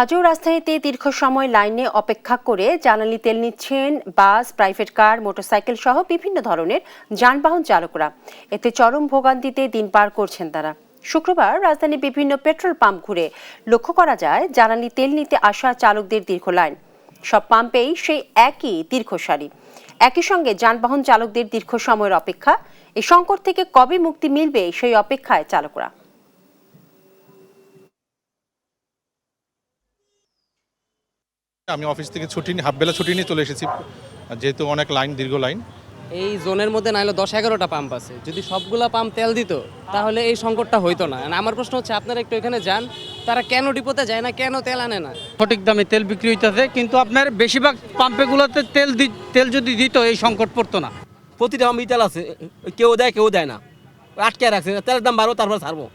আজও রাজধানীতে দীর্ঘ সময় লাইনে অপেক্ষা করে জ্বালানি তেল নিচ্ছেন বাস, প্রাইভেট কার, মোটরসাইকেল সহ বিভিন্ন ধরনের যানবাহন চালকরা। এতে চরম ভোগান্তিতে দিন পার করছেন তারা। শুক্রবার রাজধানীর বিভিন্ন পেট্রোল পাম্প ঘুরে লক্ষ্য করা যায় জ্বালানি তেল নিতে আসা চালকদের দীর্ঘ লাইন। সব পাম্পেই সেই একই দীর্ঘ সারি। একই সঙ্গে যানবাহন চালকদের দীর্ঘ সময়ের অপেক্ষা। এই সংকট থেকে কবে মুক্তি মিলবে সেই অপেক্ষায় চালকরা। আমি অফিস থেকে হাফবেলা ছুটি নিয়ে চলে এসেছি, যেহেতু অনেক লাইন, দীর্ঘ লাইন। এই জোনের মধ্যে নাইলে 10-11টা পাম্প আছে। যদি সবগুলা পাম্প তেল দিত তাহলে এই সংকটটা হইতো না। আমার প্রশ্ন হচ্ছে, আপনারা একটু এখানে যান, তারা কেন ডিপোতে যায় না, কেন তেল আনে না? সঠিক দামে তেল বিক্রি হইতেছে, কিন্তু আপনার বেশিরভাগ পাম্পেগুলোতে তেল যদি দিত এই সংকট পড়তো না। প্রতিটা পাম্পে তেল আছে, কেউ দেয় কেউ দেয় না, আটকে রাখছে, তেলের দাম বাড়বো তারপর ছাড়বো।